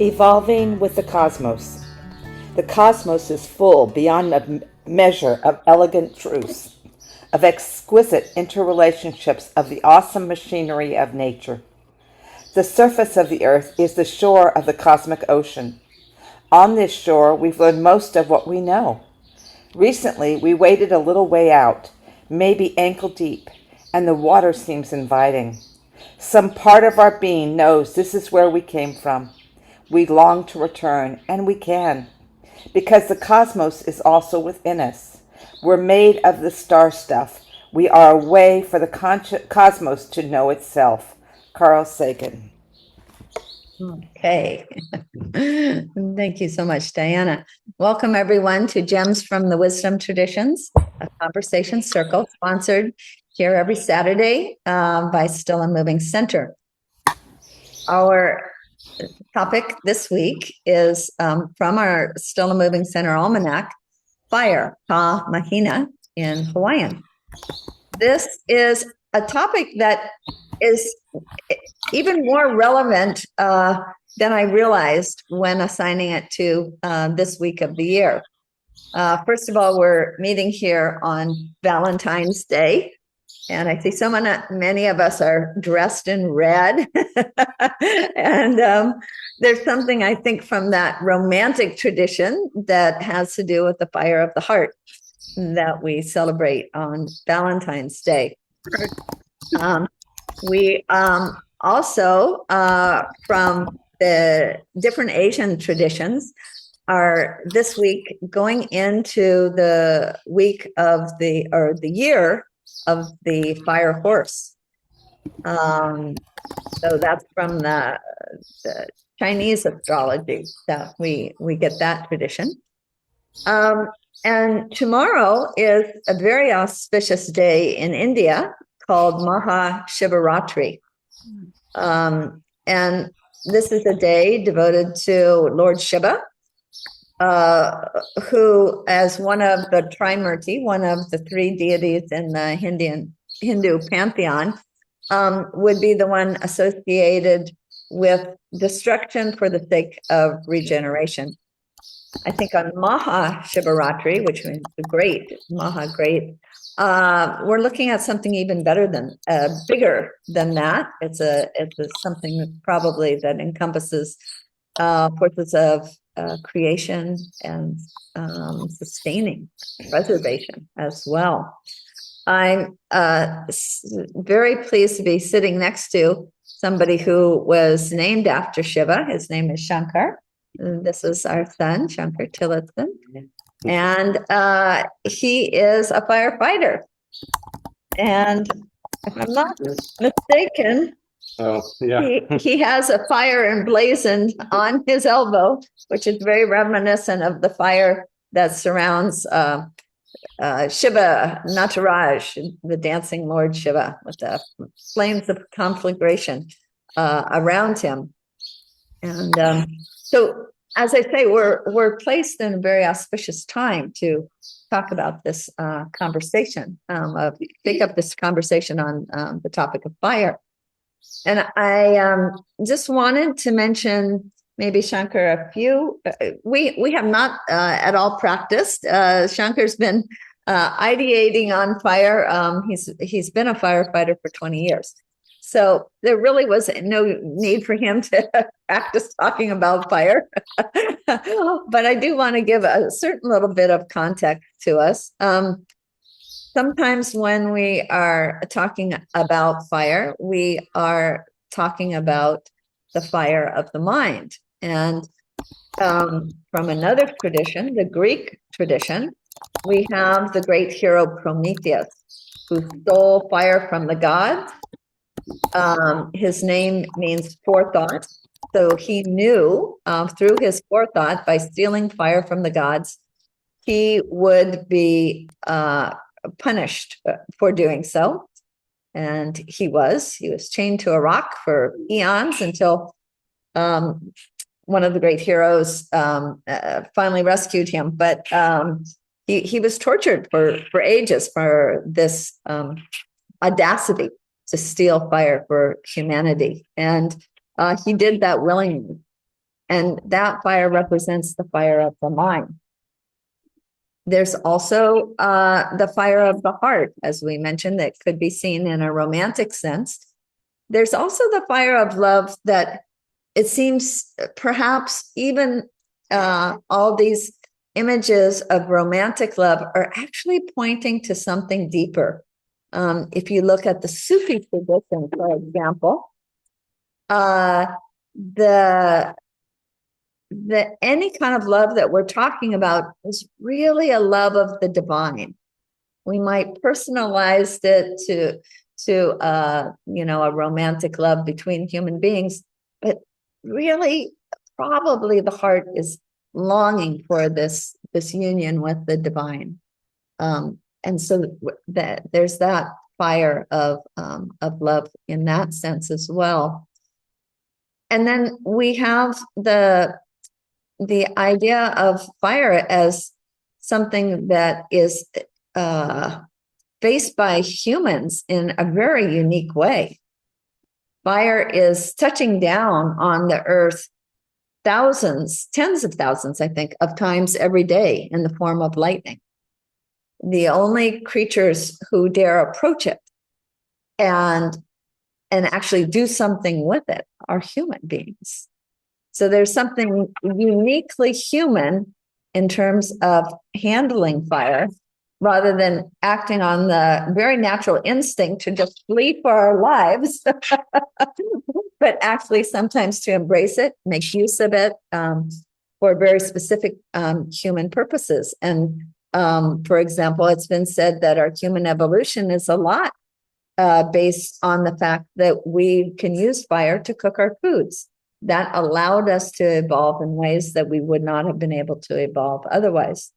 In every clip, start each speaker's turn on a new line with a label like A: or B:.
A: Evolving with the cosmos. The cosmos is full beyond measure of elegant truths, of exquisite interrelationships of the awesome machinery of nature. The surface of the earth is the shore of the cosmic ocean. On this shore, we've learned most of what we know. Recently, we waded a little way out, maybe ankle deep, and the water seems inviting. Some part of our being knows this is where we came from. We long to return, and we can, because the cosmos is also within us. We're made of the star stuff. We are a way for the cosmos to know itself. Carl Sagan.
B: Okay. Thank you so much, Diana. Welcome, everyone, to Gems from the Wisdom Traditions, a conversation circle sponsored here every Saturday by Still and Moving Center. Our topic this week is from our Still and Moving Center Almanac, Fire, Pa Mahina in Hawaiian. This is a topic that is even more relevant than I realized when assigning it to this week of the year. First of all, we're meeting here on Valentine's Day, and I see so many of us are dressed in red. And there's something, I think, from that romantic tradition that has to do with the fire of the heart that we celebrate on Valentine's Day. We also, from the different Asian traditions, are this week going into the week of the year of the fire horse. So that's from the Chinese astrology that we get that tradition. And tomorrow is a very auspicious day in India called Maha Shivaratri. And this is a day devoted to Lord Shiva, who, as one of the Trimurti, one of the three deities in the Hindu pantheon, would be the one associated with destruction for the sake of regeneration. I think on Maha Shivaratri, which means the great, Maha great, we're looking at something even better than, bigger than that. It's something probably that encompasses forces of creation and sustaining, preservation as well. I'm very pleased to be sitting next to somebody who was named after Shiva. His name is Shankar. And this is our son, Shankar Tillotson. And he is a firefighter. And if I'm not mistaken, he has a fire emblazoned on his elbow, which is very reminiscent of the fire that surrounds Shiva Nataraj, the dancing Lord Shiva, with the flames of conflagration around him. And so, as I say, we're placed in a very auspicious time to talk about this conversation, take up this conversation on the topic of fire. And I just wanted to mention, maybe Shankar, a few. We have not at all practiced. Shankar's been ideating on fire. He's been a firefighter for 20 years. So there really was no need for him to practice talking about fire. But I do want to give a certain little bit of context to us. Sometimes when we are talking about fire, we are talking about the fire of the mind. And from another tradition, the Greek tradition, we have the great hero Prometheus, who stole fire from the gods. His name means forethought. So he knew through his forethought, by stealing fire from the gods, he would be punished for doing so. And he was chained to a rock for eons until one of the great heroes finally rescued him. But he was tortured for ages for this audacity to steal fire for humanity. And he did that willingly. And that fire represents the fire of the mind. There's also the fire of the heart, as we mentioned, that could be seen in a romantic sense. There's also the fire of love that it seems perhaps even all these images of romantic love are actually pointing to something deeper. If you look at the Sufi tradition, for example, the any kind of love that we're talking about is really a love of the divine. We might personalize it to a romantic love between human beings, but really probably the heart is longing for this union with the divine. And so that there's that fire of love in that sense as well. And then we have the idea of fire as something that is faced by humans in a very unique way. Fire is touching down on the earth thousands, tens of thousands, I think, of times every day in the form of lightning. The only creatures who dare approach it and actually do something with it are human beings. So there's something uniquely human in terms of handling fire, rather than acting on the very natural instinct to just flee for our lives, but actually sometimes to embrace it, make use of it for very specific human purposes. And for example, it's been said that our human evolution is a lot based on the fact that we can use fire to cook our foods. That allowed us to evolve in ways that we would not have been able to evolve otherwise.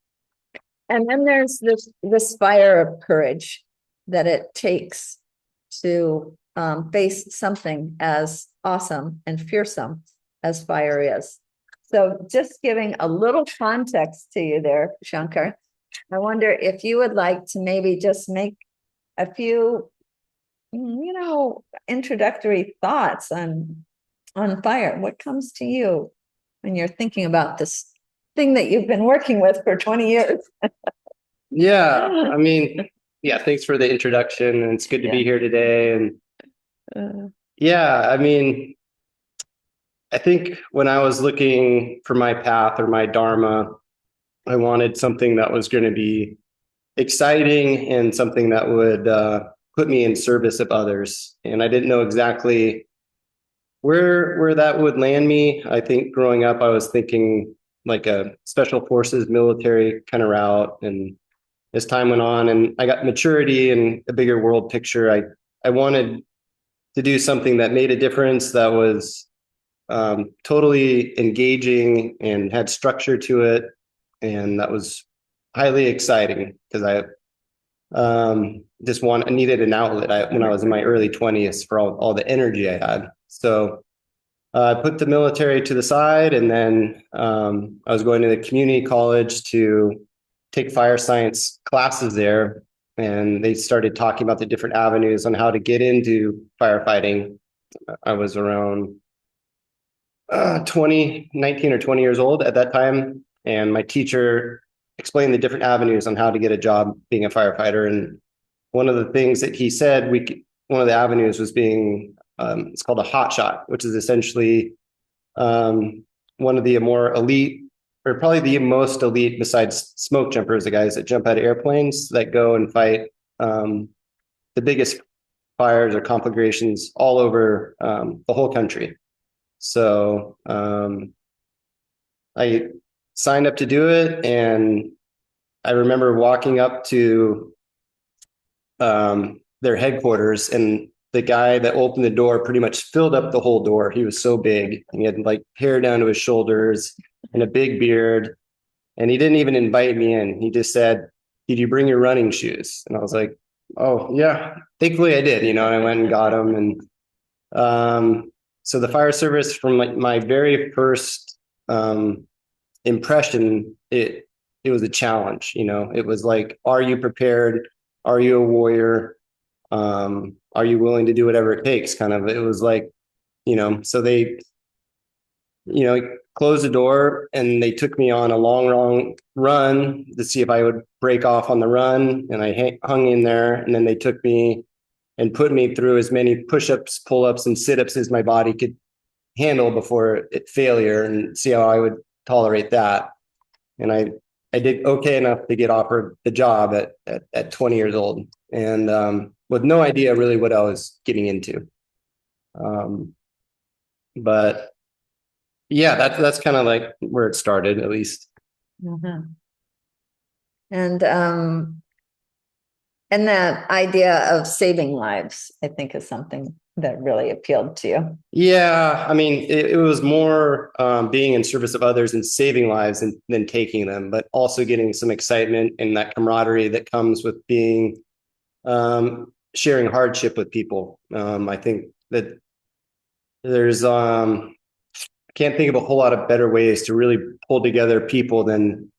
B: And then there's this fire of courage that it takes to face something as awesome and fearsome as fire is. So just giving a little context to you there, Shankar, I wonder if you would like to maybe just make a few, introductory thoughts on fire. What comes to you when you're thinking about this thing that you've been working with for 20 years?
C: Yeah, thanks for the introduction, and it's good to be here today. And I think when I was looking for my path or my dharma, I wanted something that was going to be exciting and something that would put me in service of others. And I didn't know exactly where that would land me. I think growing up, I was thinking like a special forces military kind of route. And as time went on and I got maturity and a bigger world picture, I wanted to do something that made a difference, that was totally engaging and had structure to it. And that was highly exciting because I needed an outlet when I was in my early 20s for all the energy I had. So I put the military to the side, and then I was going to the community college to take fire science classes there. And they started talking about the different avenues on how to get into firefighting. I was around 19 or 20 years old at that time. And my teacher explained the different avenues on how to get a job being a firefighter. And one of the things that he said, one of the avenues was being, it's called a hot shot, which is essentially one of the more elite, or probably the most elite besides smoke jumpers, the guys that jump out of airplanes that go and fight the biggest fires or conflagrations all over the whole country. So I signed up to do it, and I remember walking up to their headquarters, and the guy that opened the door pretty much filled up the whole door. He was so big, and he had like hair down to his shoulders and a big beard. And he didn't even invite me in. He just said, "Did you bring your running shoes?" And I was like, "Oh yeah." Thankfully I did, and I went and got them. And so the fire service, from like my very first impression, it was a challenge. It was like, are you prepared? Are you a warrior? Are you willing to do whatever it takes? Kind of, it was like, so they closed the door, and they took me on a long run to see if I would break off on the run. And I hung in there, and then they took me and put me through as many push-ups, pull-ups, and sit-ups as my body could handle before failure, and see how I would tolerate that. And I did okay enough to get offered the job at 20 years old, and with no idea really what I was getting into. But yeah, that's kind of like where it started, at least.
B: Mhm. And that idea of saving lives, I think, is something that really appealed to you.
C: Yeah, I mean, it was more being in service of others and saving lives than taking them, but also getting some excitement and that camaraderie that comes with being sharing hardship with people. I think that there's I can't think of a whole lot of better ways to really pull together people than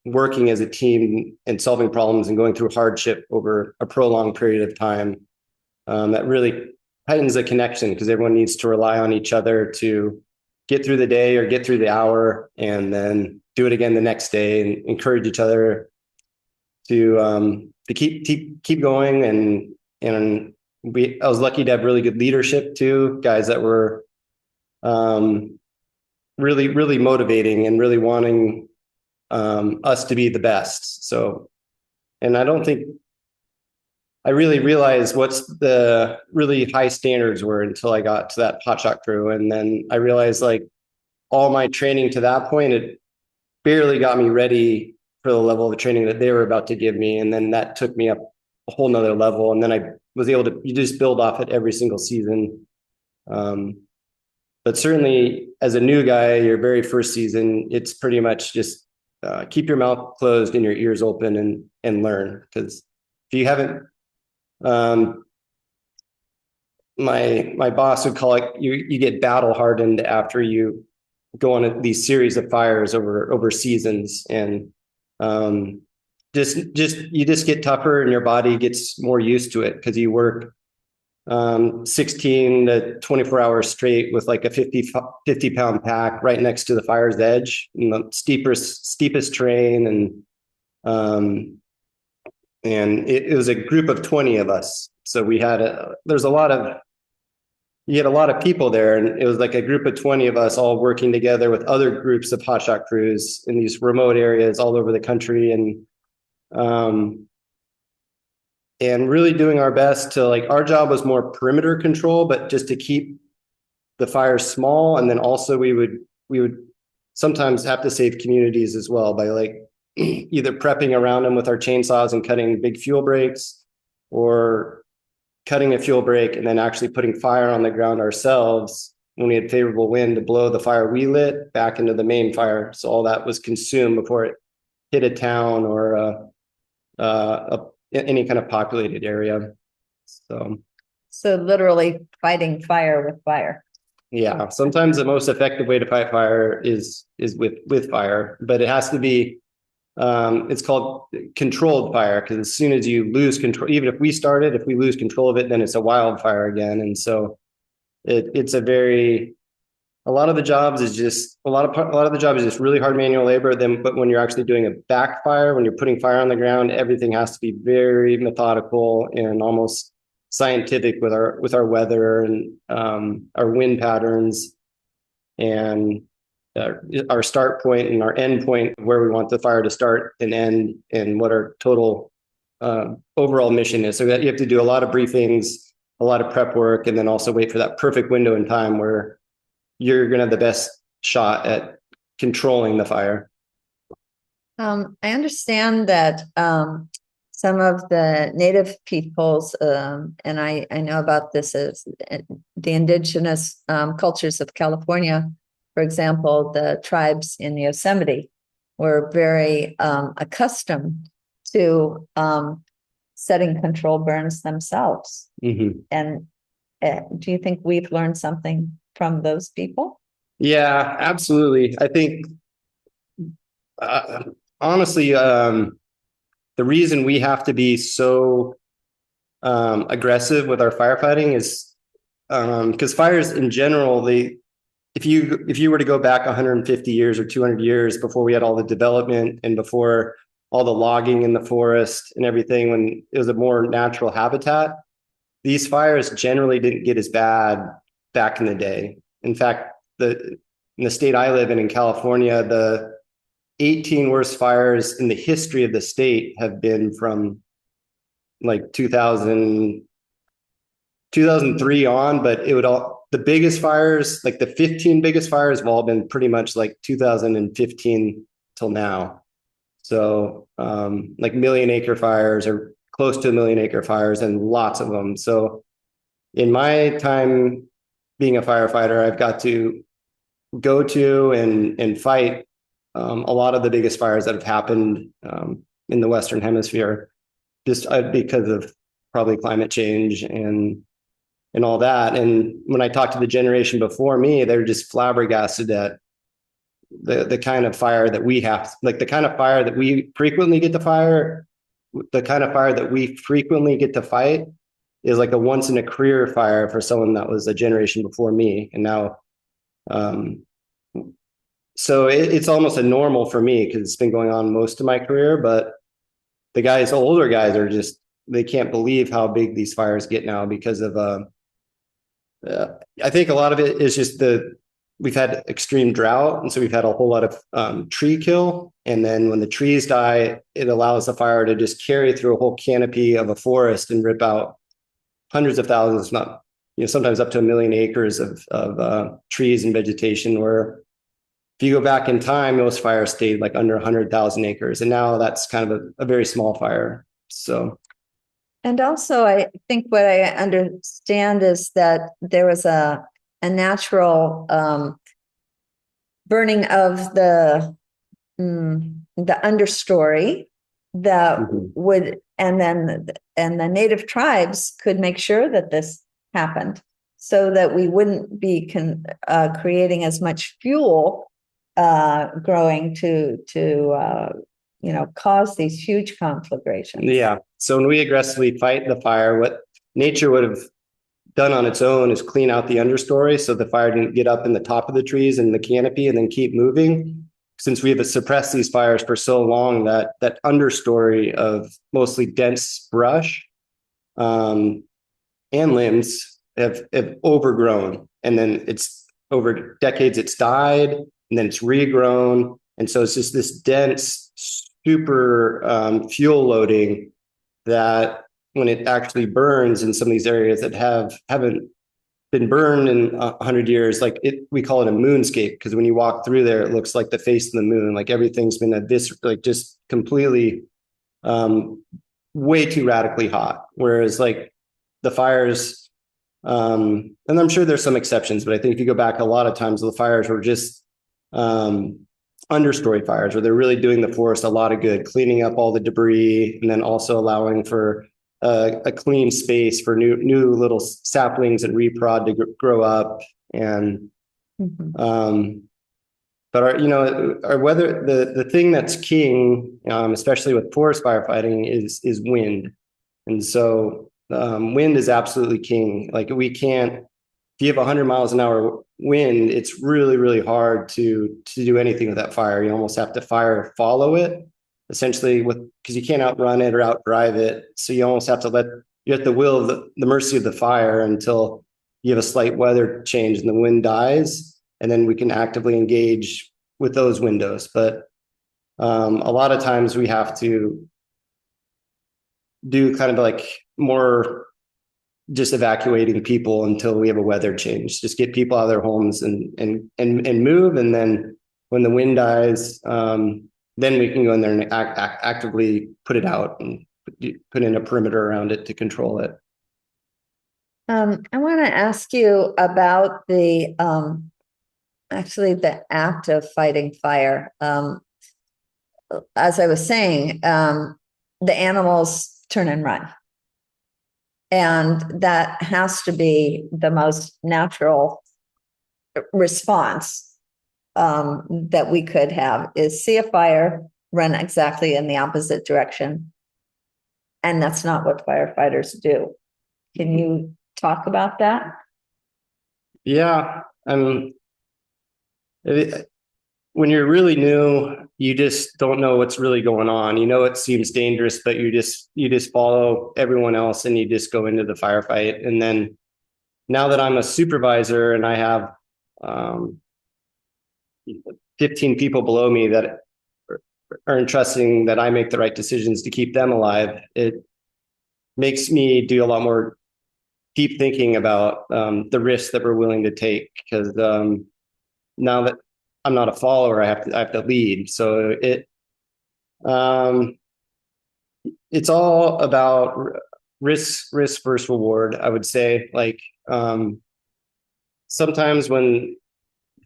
C: working as a team and solving problems and going through hardship over a prolonged period of time. That really tightens the connection, because everyone needs to rely on each other to get through the day or get through the hour, and then do it again the next day, and encourage each other to keep going. And I was lucky to have really good leadership too, guys that were really motivating and really wanting us to be the best. So, and I don't think I really realized what's the really high standards were until I got to that hotshot crew. And then I realized, like, all my training to that point, it barely got me ready for the level of training that they were about to give me. And then that took me up a whole nother level. And then I was able to, you just build off it every single season. But certainly as a new guy, your very first season, it's pretty much just keep your mouth closed and your ears open and learn. Because if you haven't, my boss would call it, you get battle hardened after you go on these series of fires over seasons, and just you just get tougher, and your body gets more used to it, because you work 16 to 24 hours straight with like a 50 pound pack right next to the fire's edge, the steepest terrain. And it was a group of 20 of us. So we had you had a lot of people there, and it was like a group of 20 of us all working together with other groups of hotshot crews in these remote areas all over the country. And really doing our best to, like, our job was more perimeter control, but just to keep the fire small. And then also we would sometimes have to save communities as well by, like, either prepping around them with our chainsaws and cutting big fuel breaks, or cutting a fuel break and then actually putting fire on the ground ourselves when we had favorable wind to blow the fire we lit back into the main fire. So all that was consumed before it hit a town or any kind of populated area. So
B: literally fighting fire with fire.
C: Yeah, sometimes the most effective way to fight fire is with fire, but it has to be it's called controlled fire, because as soon as you lose control, even if we lose control of it, then it's a wildfire again. And so it's a lot of the jobs is just really hard manual labor. But when you're actually doing a backfire, when you're putting fire on the ground, everything has to be very methodical and almost scientific with our weather and our wind patterns, and our start point and our end point, where we want the fire to start and end, and what our total overall mission is. So that you have to do a lot of briefings, a lot of prep work, and then also wait for that perfect window in time where you're going to have the best shot at controlling the fire.
B: I understand that some of the native peoples, and I know about this, as the indigenous cultures of California, for example, the tribes in Yosemite were very accustomed to setting control burns themselves.
C: Mm-hmm.
B: And do you think we've learned something from those people?
C: Yeah, absolutely. I think, honestly, the reason we have to be so aggressive with our firefighting is because fires in general, if you were to go back 150 years or 200 years before we had all the development and before all the logging in the forest and everything, when it was a more natural habitat, these fires generally didn't get as bad back in the day. In fact, in the state I live in California, the 18 worst fires in the history of the state have been from like 2003 on, but the biggest fires, like the 15 biggest fires, have all been pretty much like 2015 till now. So like million acre fires or close to a million acre fires, and lots of them. So in my time being a firefighter, I've got to go to and fight a lot of the biggest fires that have happened in the Western Hemisphere, just because of probably climate change and all that. And when I talked to the generation before me, they're just flabbergasted at the kind of fire that we have, like the kind of fire that we frequently get to fire, the kind of fire that we frequently get to fight is like a once in a career fire for someone that was a generation before me. And now, so it's almost a normal for me because it's been going on most of my career, but the older guys are just, they can't believe how big these fires get now because of, I think a lot of it is just we've had extreme drought. And so we've had a whole lot of tree kill. And then when the trees die, it allows the fire to just carry through a whole canopy of a forest and rip out hundreds of thousands, not, sometimes up to 1 million acres of trees and vegetation, where if you go back in time, most fires stayed like under 100,000 acres. And now that's kind of a very small fire. So.
B: And also, I think what I understand is that there was a natural burning of the understory that would, and the native tribes could make sure that this happened, so that we wouldn't be creating as much fuel growing to cause these huge conflagrations.
C: Yeah. So when we aggressively fight the fire, what nature would have done on its own is clean out the understory so the fire didn't get up in the top of the trees and the canopy and then keep moving. Since we have suppressed these fires for so long, that understory of mostly dense brush and limbs have overgrown. And then it's over decades, it's died, and then it's regrown. And so it's just this dense, super fuel loading that when it actually burns in some of these areas that haven't been burned in 100 years, we call it a moonscape, because when you walk through there, it looks like the face of the moon. Like everything's been just completely way too radically hot. Whereas like the fires, and I'm sure there's some exceptions, but I think if you go back, a lot of times the fires were just understory fires, where they're really doing the forest a lot of good, cleaning up all the debris, and then also allowing for a clean space for new little saplings and reprod to grow up. And but our weather, the thing that's king, especially with forest firefighting, is wind. And so wind is absolutely king. Like we can't, if you have 100 miles an hour wind, it's really, really hard to do anything with that fire. You almost have to follow it, essentially, because you can't outrun it or outdrive it. So you almost have to will the mercy of the fire until you have a slight weather change and the wind dies, and then we can actively engage with those windows. But a lot of times we have to do kind of like more just evacuating people until we have a weather change. Just get people out of their homes and move, and then when the wind dies, then we can go in there and actively put it out and put in a perimeter around it to control it.
B: I want to ask you about the act of fighting fire. As I was saying, the animals turn and run. And that has to be the most natural response that we could have, is see a fire, run exactly in the opposite direction. And that's not what firefighters do. Can you talk about that?
C: Yeah. when you're really new, you just don't know what's really going on. You know, it seems dangerous, but you just follow everyone else and you just go into the firefight. And then now that I'm a supervisor and I have 15 people below me that are entrusting that I make the right decisions to keep them alive, it makes me do a lot more deep thinking about the risks that we're willing to take. Because now that I'm not a follower, I have to lead. So it's all about risk versus reward, I would say. Like sometimes when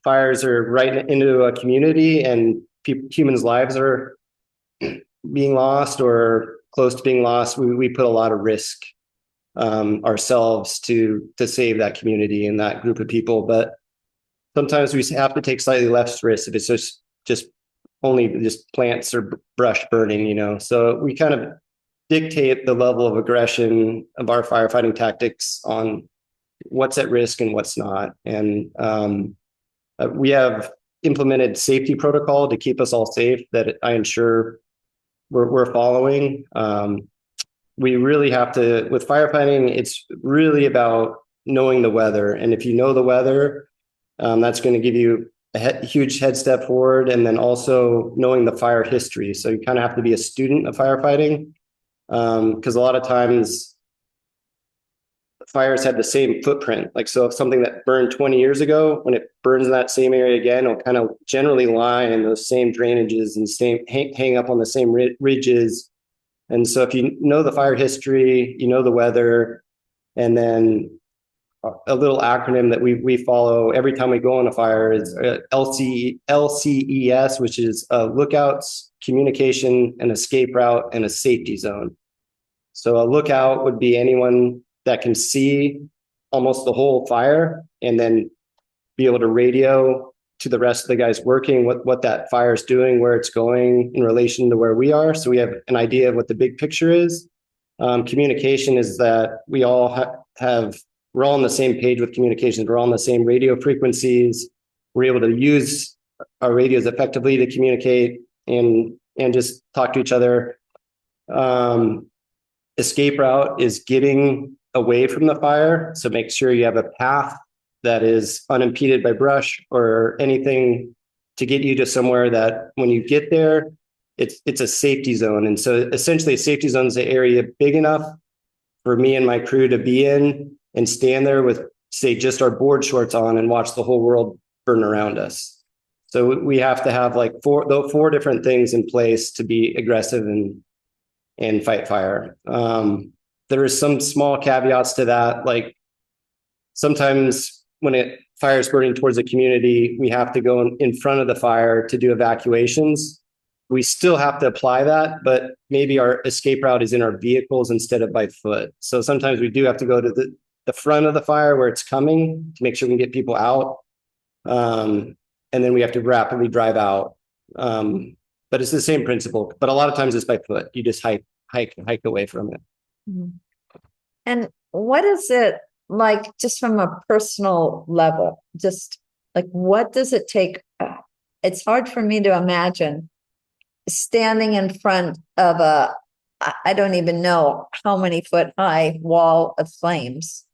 C: fires are right into a community and humans' lives are being lost or close to being lost, we put a lot of risk ourselves to save that community and that group of people. But sometimes we have to take slightly less risk if it's just only just plants or brush burning, you know. So we kind of dictate the level of aggression of our firefighting tactics on what's at risk and what's not. And we have implemented safety protocol to keep us all safe that I ensure we're following. We really have to, with firefighting, it's really about knowing the weather. And if you know the weather, that's going to give you a huge head step forward. And then also knowing the fire history. So you kind of have to be a student of firefighting, because a lot of times fires have the same footprint. Like, so if something that burned 20 years ago, when it burns in that same area again, it'll kind of generally lie in those same drainages and hang up on the same ridges. And so if you know the fire history, you know the weather, and then a little acronym that we follow every time we go on a fire is LCES, which is lookouts, communication, an escape route, and a safety zone. So a lookout would be anyone that can see almost the whole fire and then be able to radio to the rest of the guys working what that fire is doing, where it's going in relation to where we are. So we have an idea of what the big picture is. Communication is that we all we're all on the same page with communications. We're all on the same radio frequencies. We're able to use our radios effectively to communicate and just talk to each other. Escape route is getting away from the fire. So make sure you have a path that is unimpeded by brush or anything to get you to somewhere that when you get there, it's a safety zone. And so essentially a safety zone is an area big enough for me and my crew to be in and stand there with, say, just our board shorts on and watch the whole world burn around us. So we have to have like four different things in place to be aggressive and fight fire. There are some small caveats to that. Like sometimes when fire is burning towards a community, we have to go in front of the fire to do evacuations. We still have to apply that, but maybe our escape route is in our vehicles instead of by foot. So sometimes we do have to go to the front of the fire where it's coming to make sure we can get people out. And then we have to rapidly drive out. But it's the same principle, but a lot of times it's by foot. You just hike away from it.
B: And what is it like just from a personal level? Just like, what does it take? It's hard for me to imagine standing in front of I don't even know how many foot high wall of flames.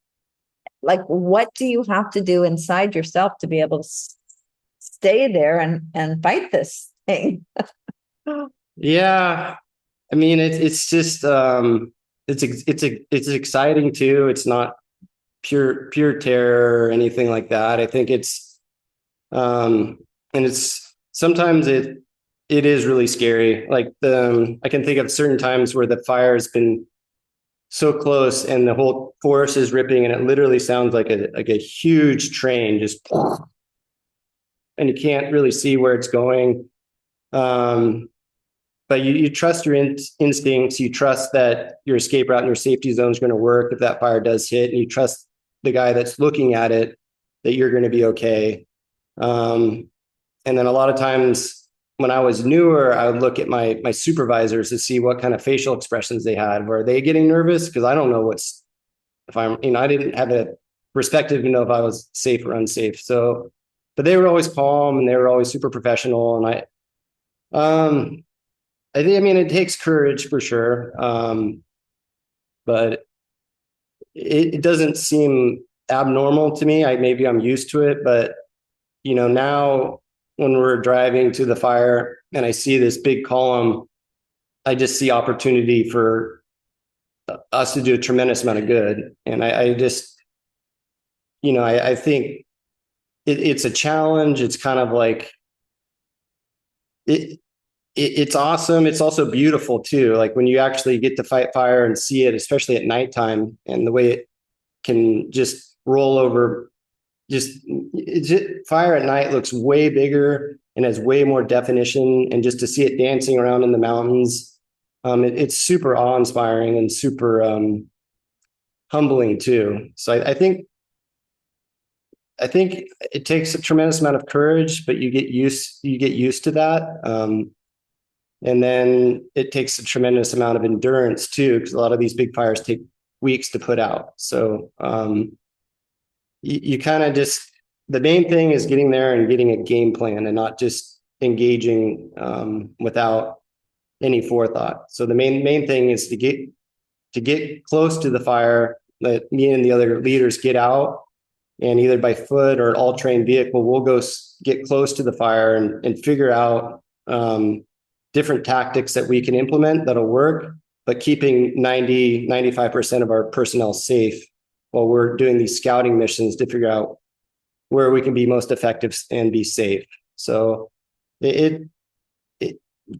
B: Like, what do you have to do inside yourself to be able to stay there and fight this thing?
C: Yeah. I mean, it's just, it's exciting too. It's not pure terror or anything like that. I think it's, and it's sometimes it is really scary. Like I can think of certain times where the fire has been so close and the whole forest is ripping and it literally sounds like a huge train just, and you can't really see where it's going. But you trust your instincts. You trust that your escape route and your safety zone is going to work if that fire does hit, and you trust the guy that's looking at it that you're going to be okay. And then a lot of times when I was newer, I would look at my supervisors to see what kind of facial expressions they had. Were they getting nervous? Because I don't know I didn't have a perspective to know if I was safe or unsafe. So but they were always calm and they were always super professional. And I think, I mean, it takes courage for sure. But it doesn't seem abnormal to me. Maybe I'm used to it, but now when we're driving to the fire and I see this big column, I just see opportunity for us to do a tremendous amount of good. And I just, I think it's a challenge. It's kind of like it's awesome. It's also beautiful too. Like when you actually get to fight fire and see it, especially at nighttime, and the way it can just roll over. Fire at night looks way bigger and has way more definition. And just to see it dancing around in the mountains, it's super awe-inspiring and super humbling too. So I think it takes a tremendous amount of courage, but you get used to that. And then it takes a tremendous amount of endurance too, because a lot of these big fires take weeks to put out. So you kind of just, the main thing is getting there and getting a game plan and not just engaging without any forethought. So the main thing is to get close to the fire. Let me and the other leaders get out, and either by foot or an all-terrain vehicle, we'll go get close to the fire and figure out different tactics that we can implement that'll work, but keeping 95% of our personnel safe while we're doing these scouting missions to figure out where we can be most effective and be safe. So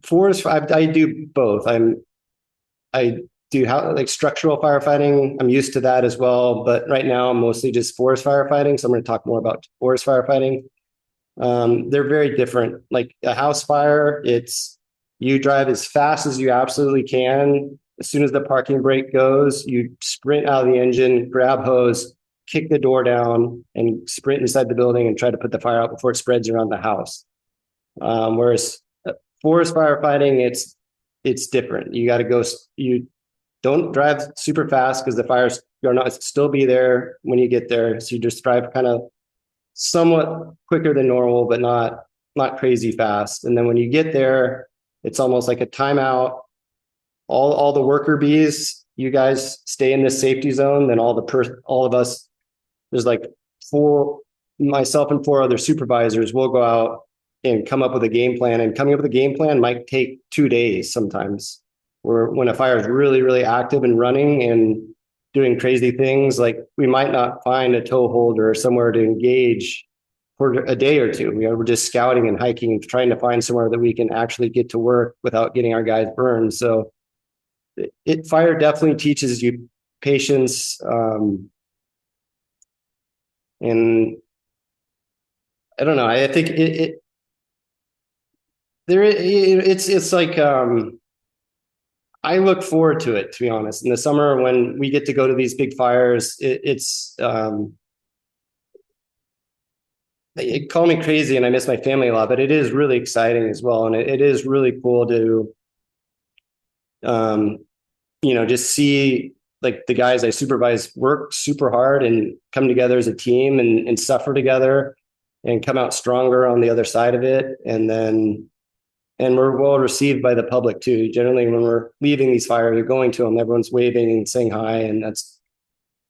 C: forest, I do both. I do like structural firefighting. I'm used to that as well, but right now I'm mostly just forest firefighting. So I'm going to talk more about forest firefighting. They're very different. Like a house fire, you drive as fast as you absolutely can. As soon as the parking brake goes, you sprint out of the engine, grab hose, kick the door down, and sprint inside the building and try to put the fire out before it spreads around the house. Whereas forest firefighting, it's different. You got to go. You don't drive super fast because the fire's going to still be there when you get there. So you just drive kind of somewhat quicker than normal, but not crazy fast. And then when you get there, it's almost like a timeout. All the worker bees, you guys stay in this safety zone. Then all of us, there's like myself and 4 other supervisors will go out and come up with a game plan. And coming up with a game plan might take 2 days sometimes. When a fire is really, really active and running and doing crazy things, like we might not find a tow holder or somewhere to engage for a day or two. We're just scouting and hiking, trying to find somewhere that we can actually get to work without getting our guys burned. So fire definitely teaches you patience. And I don't know. I think it's like, I look forward to it, to be honest. In the summer, when we get to go to these big fires, it call me crazy and I miss my family a lot, but it is really exciting as well. And it is really cool to, just see like the guys I supervise work super hard and come together as a team and suffer together and come out stronger on the other side of it. And we're well received by the public too. Generally, when we're leaving these fires or going to them, everyone's waving and saying hi, and that's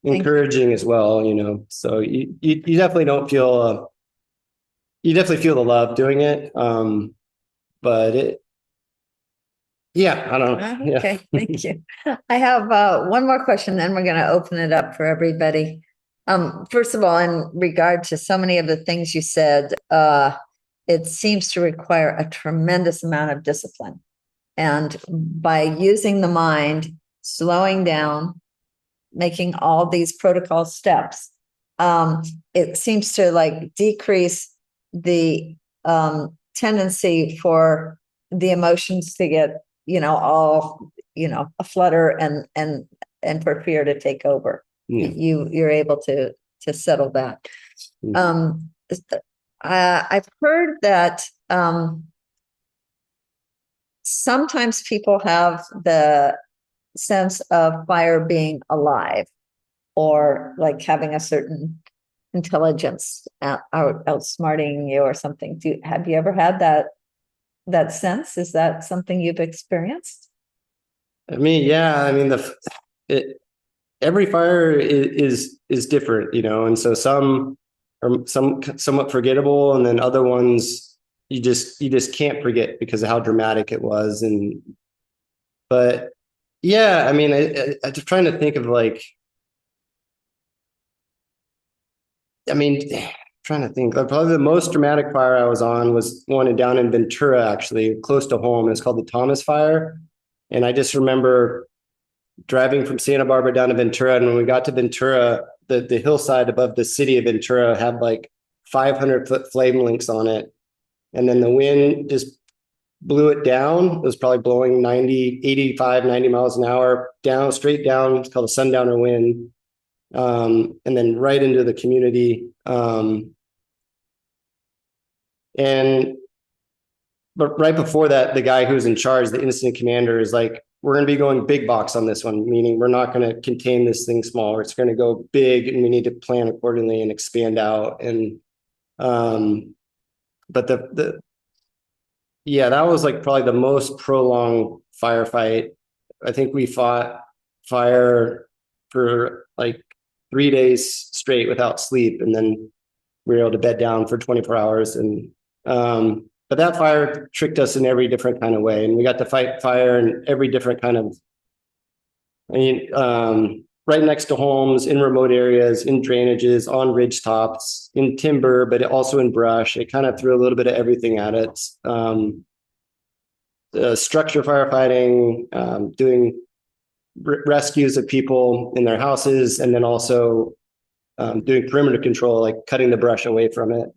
C: encouraging as well. So you definitely don't feel. You definitely feel the love doing it, but yeah, I don't know.
B: Okay, thank you. I have one more question, then we're going to open it up for everybody. First of all, in regard to so many of the things you said, it seems to require a tremendous amount of discipline. And by using the mind, slowing down, making all these protocol steps, it seems to like decrease the tendency for the emotions to get, all, a flutter and for fear to take over. Yeah. You're able to settle that. I've heard that sometimes people have the sense of fire being alive or like having a certain intelligence outsmarting you or something. Have you ever had that sense? Is that something you've experienced?
C: I mean, yeah, I mean, every fire is different, and so some are somewhat forgettable, and then other ones you just can't forget because of how dramatic it was. But yeah, I mean, I'm just trying to think of trying to think. Probably the most dramatic fire I was on was one down in Ventura, actually, close to home. It's called the Thomas Fire. And I just remember driving from Santa Barbara down to Ventura. And when we got to Ventura, the hillside above the city of Ventura had 500-foot flame links on it. And then the wind just blew it down. It was probably blowing 85, 90 miles an hour straight down. It's called a sundowner wind. And then right into the community. But right before that, the guy who's in charge, the incident commander, is like, we're going to be going big box on this one, meaning we're not going to contain this thing small. It's going to go big, and we need to plan accordingly and expand out. And but that was probably the most prolonged firefight. I think we fought fire for 3 days straight without sleep, and then we were able to bed down for 24 hours. And but that fire tricked us in every different kind of way, and we got to fight fire in every different kind of. Right next to homes, in remote areas, in drainages, on ridge tops, in timber, but also in brush. It kind of threw a little bit of everything at it. Structure firefighting, doing rescues of people in their houses, and then also doing perimeter control, like cutting the brush away from it.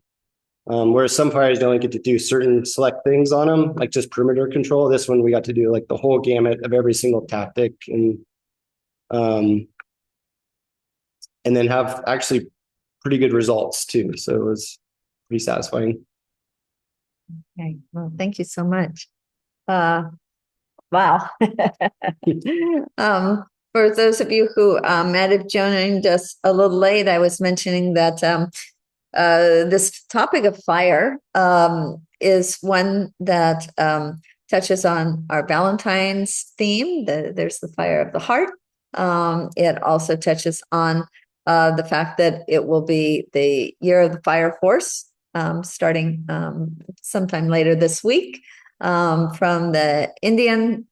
C: Whereas some fires you only get to do certain select things on them, like just perimeter control. This one we got to do the whole gamut of every single tactic, and then have actually pretty good results too. So it was pretty satisfying.
B: Okay, well, thank you so much. Wow. For those of you who might have joined us a little late, I was mentioning that this topic of fire is one that touches on our Valentine's theme. There's the fire of the heart. It also touches on the fact that it will be the year of the fire horse, starting sometime later this week. From the Indian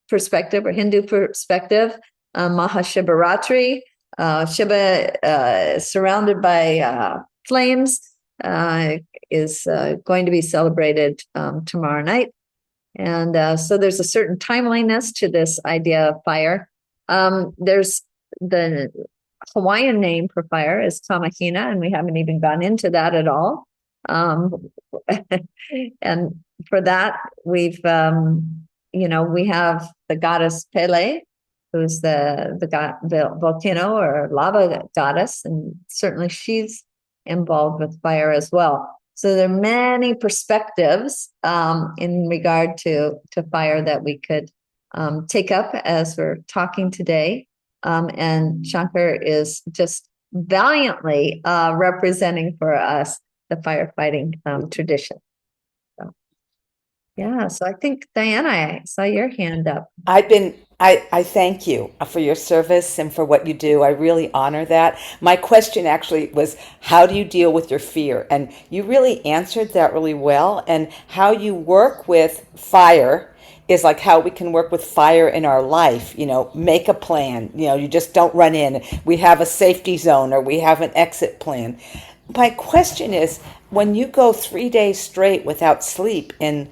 B: perspective or Hindu perspective, Mahashivaratri, Shiva surrounded by flames, is going to be celebrated tomorrow night. And so there's a certain timeliness to this idea of fire. There's the Hawaiian name for fire is Tamahina, and we haven't even gone into that at all. And for that, we have the goddess Pele, who's the volcano or lava goddess, and certainly she's involved with fire as well. So there are many perspectives in regard to fire that we could take up as we're talking today. And Shankar is just valiantly representing for us the firefighting tradition. So, yeah, so I think, Diana, I saw your hand up.
A: I thank you for your service and for what you do. I really honor that. My question actually was, how do you deal with your fear? And you really answered that really well. And how you work with fire is like how we can work with fire in our life. Make a plan. You just don't run in. We have a safety zone, or we have an exit plan. My question is, when you go 3 days straight without sleep in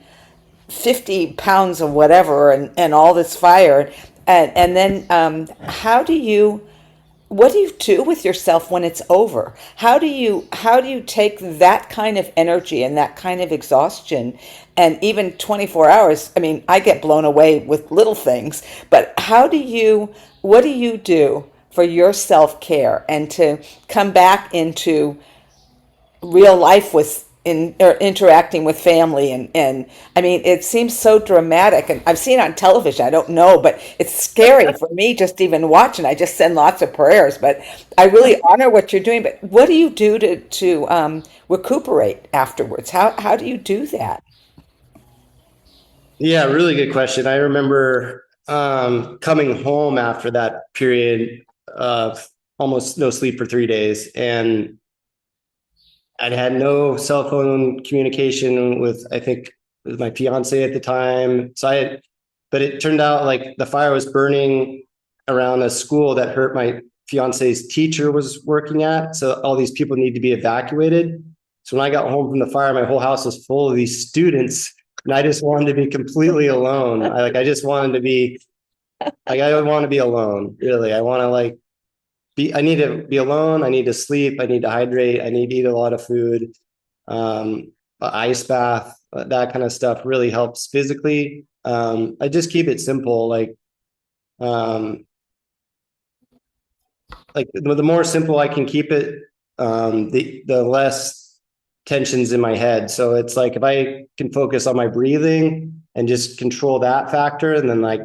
A: 50 pounds of whatever and all this fire, and then what do you do with yourself when it's over? How do you take that kind of energy and that kind of exhaustion, and even 24 hours? I mean, I get blown away with little things, but what do you do for your self-care and to come back into real life in or interacting with family, and I mean, it seems so dramatic, and I've seen it on television. I don't know, but it's scary for me just even watching. I just send lots of prayers, but I really honor what you're doing. But what do you do to recuperate afterwards? How do you do that?
C: Yeah, really good question. I remember coming home after that period of almost no sleep for 3 days, and I'd had no cell phone communication with, I think, with my fiance at the time. But it turned out like the fire was burning around a school that hurt my fiance's teacher was working at. So all these people need to be evacuated. So when I got home from the fire, my whole house was full of these students, and I just wanted to be completely alone. I just wanted to be like, I want to be alone. Really, I want to like I need to be alone. I need to sleep. I need to hydrate. I need to eat a lot of food. Ice bath, that kind of stuff really helps physically. I just keep it simple. Like the more simple I can keep it, the less tensions in my head. So it's like, if I can focus on my breathing and just control that factor, and then like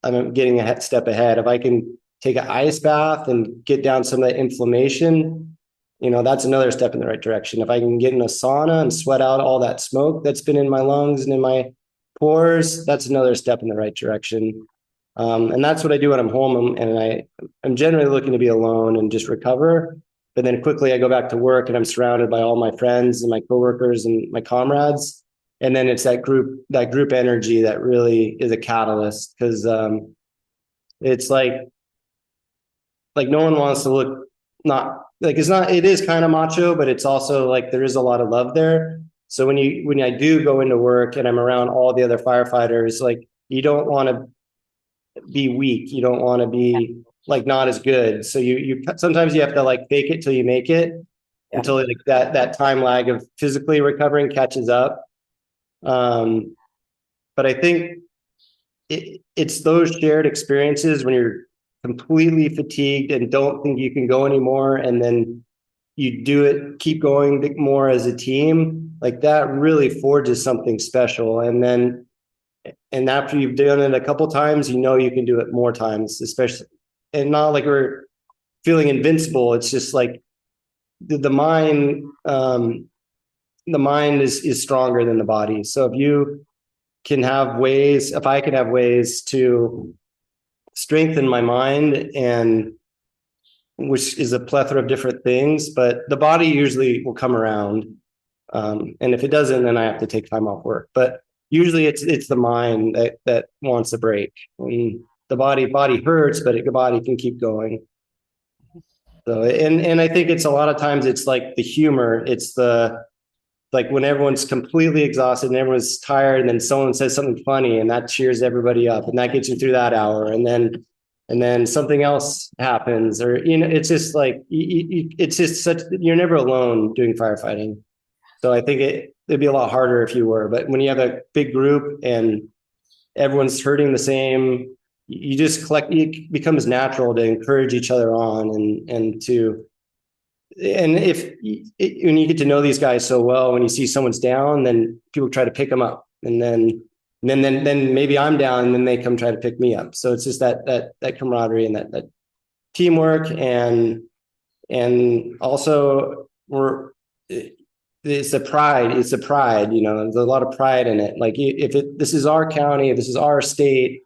C: I'm getting a step ahead. If I can take an ice bath and get down some of that inflammation, that's another step in the right direction. If I can get in a sauna and sweat out all that smoke that's been in my lungs and in my pores, that's another step in the right direction. And that's what I do when I'm home. And I'm generally looking to be alone and just recover. But then quickly I go back to work, and I'm surrounded by all my friends and my coworkers and my comrades. And then it's that group energy that really is a catalyst, because it's like no one wants to look, not like, it is kind of macho, but it's also like there is a lot of love there. So when I do go into work and I'm around all the other firefighters, like, you don't want to be weak. You don't want to be like not as good. So you sometimes you have to like fake it till you make it, until like that time lag of physically recovering catches up. But I think it's those shared experiences when you're completely fatigued and don't think you can go anymore, and then you keep going more as a team, like that really forges something special. And after you've done it a couple times, you can do it more times, especially, and not like we're feeling invincible. It's just like the mind is stronger than the body. So if I can have ways to strengthen my mind, and which is a plethora of different things, but the body usually will come around. And if it doesn't, then I have to take time off work. But usually it's the mind that wants a break. And the body hurts, but the body can keep going. So, and I think it's a lot of times it's like the humor. It's like when everyone's completely exhausted and everyone's tired, and then someone says something funny, and that cheers everybody up, and that gets you through that hour. And then something else happens, or, it's just like, it's just you're never alone doing firefighting. So I think it'd be a lot harder if you were, but when you have a big group and everyone's hurting the same, you just it becomes natural to encourage each other on, when you get to know these guys so well, when you see someone's down, then people try to pick them up, and then maybe I'm down, and then they come try to pick me up. So it's just that camaraderie and that teamwork, and also it's a pride. There's a lot of pride in it. Like, this is our county, this is our state.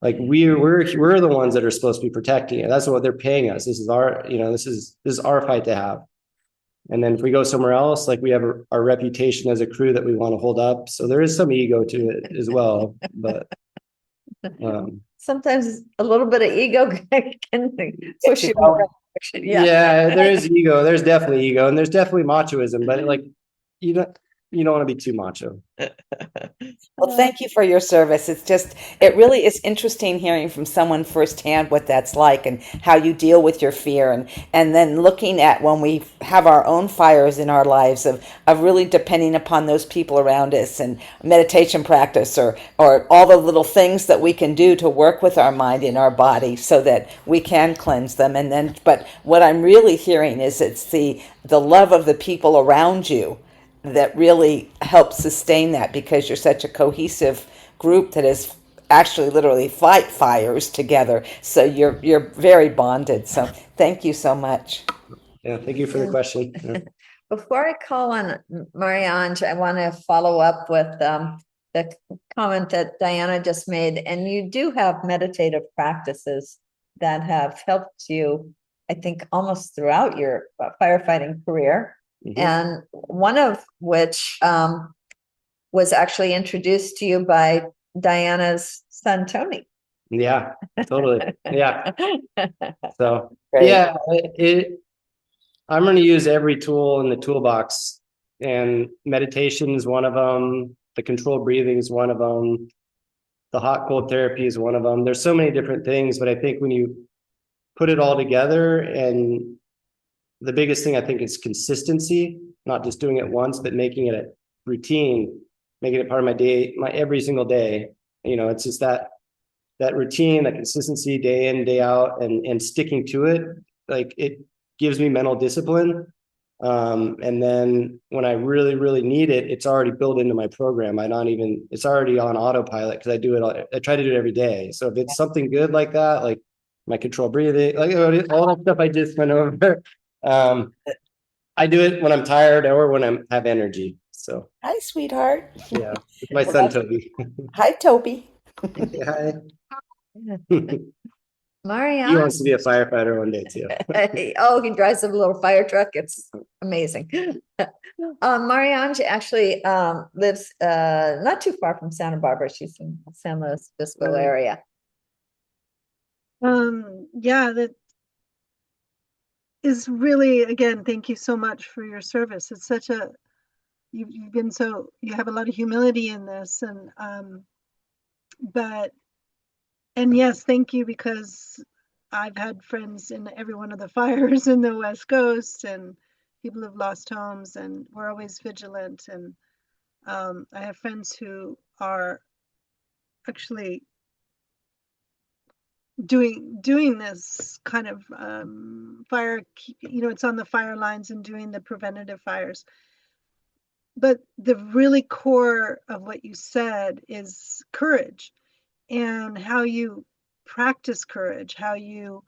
C: Like, we're the ones that are supposed to be protecting it. That's what they're paying us. This is our, this is our fight to have. And then if we go somewhere else, like, we have our reputation as a crew that we want to hold up. So there is some ego to it as well. But
B: sometimes a little bit of ego can push you in the right direction.
C: Yeah, there is ego. There's definitely ego, and there's definitely machoism. But like, you don't want to be too macho.
A: Well, thank you for your service. It really is interesting hearing from someone firsthand what that's like, and how you deal with your fear, and then looking at when we have our own fires in our lives of really depending upon those people around us, and meditation practice, or all the little things that we can do to work with our mind and our body so that we can cleanse them. But what I'm really hearing is it's the love of the people around you that really help sustain that, because you're such a cohesive group that is actually literally fight fires together. So you're very bonded. So thank you so much.
C: Yeah, thank you for the question. Yeah.
B: Before I call on Marianne, I want to follow up with the comment that Diana just made. And you do have meditative practices that have helped you, I think, almost throughout your firefighting career.
C: Mhm.
B: And one of which was actually introduced to you by Diana's son, Tony.
C: Yeah, totally. Yeah. So,
A: Great.
C: yeah, I'm going to use every tool in the toolbox, and meditation is one of them. The controlled breathing is one of them. The hot cold therapy is one of them. There's so many different things, but I think when you put it all together, and the biggest thing I think is consistency, not just doing it once, but making it a routine, making it part of my day, my every single day. It's just that routine, that consistency, day in, day out, and sticking to it. Like, it gives me mental discipline. And then when I really, really need it, it's already built into my program. It's already on autopilot, because I try to do it every day. So if it's something good like that, like my control breathing, like all that stuff I just went over, I do it when I'm tired or when I have energy. So
A: Hi, sweetheart.
C: yeah, it's my son, Toby.
A: Hi, Toby.
C: Hi. He
B: Marianne.
C: wants to be a firefighter one day too.
B: Oh, he drives a little fire truck. It's amazing. Marianne actually lives not too far from Santa Barbara. She's in San Luis Obispo area.
D: Yeah, that is really, again, thank you so much for your service. It's such a, you have a lot of humility in this, and yes, thank you, because I've had friends in every one of the fires in the West Coast, and people have lost homes, and we're always vigilant. And I have friends who are actually doing this kind of fire, it's on the fire lines and doing the preventative fires. But the really core of what you said is courage, and how you practice courage, how you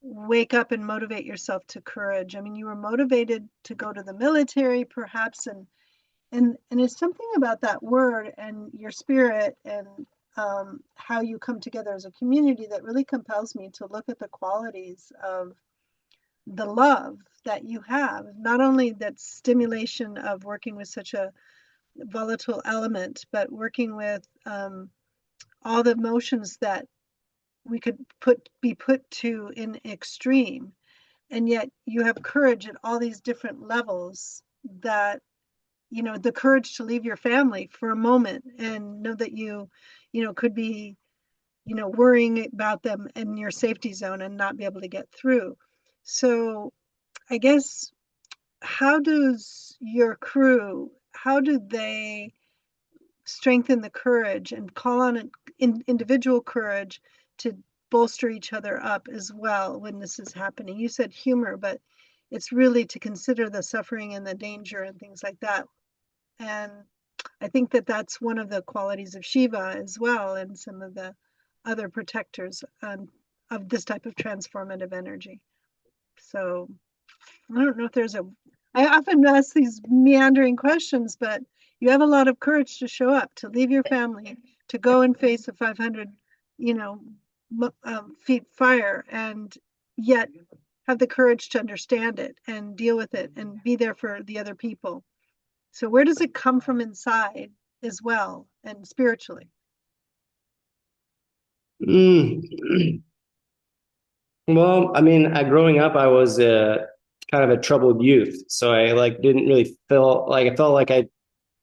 D: wake up and motivate yourself to courage. I mean, you were motivated to go to the military, perhaps, and it's something about that word and your spirit, and how you come together as a community, that really compels me to look at the qualities of the love that you have. Not only that stimulation of working with such a volatile element, but working with all the emotions that we could be put to in extreme, and yet you have courage at all these different levels, that the courage to leave your family for a moment and know that you could be worrying about them in your safety zone and not be able to get through. So I guess, how does your crew, how do they strengthen the courage and call on individual courage to bolster each other up as well when this is happening? You said humor, but it's really to consider the suffering and the danger and things like that. And I think that that's one of the qualities of Shiva as well, and some of the other protectors of this type of transformative energy. So I don't know if I often ask these meandering questions, but you have a lot of courage to show up, to leave your family, to go and face a 500, feet fire, and yet have the courage to understand it and deal with it and be there for the other people. So where does it come from inside as well, and spiritually?
C: Well, I mean, growing up, I was kind of a troubled youth. So I didn't really I felt like I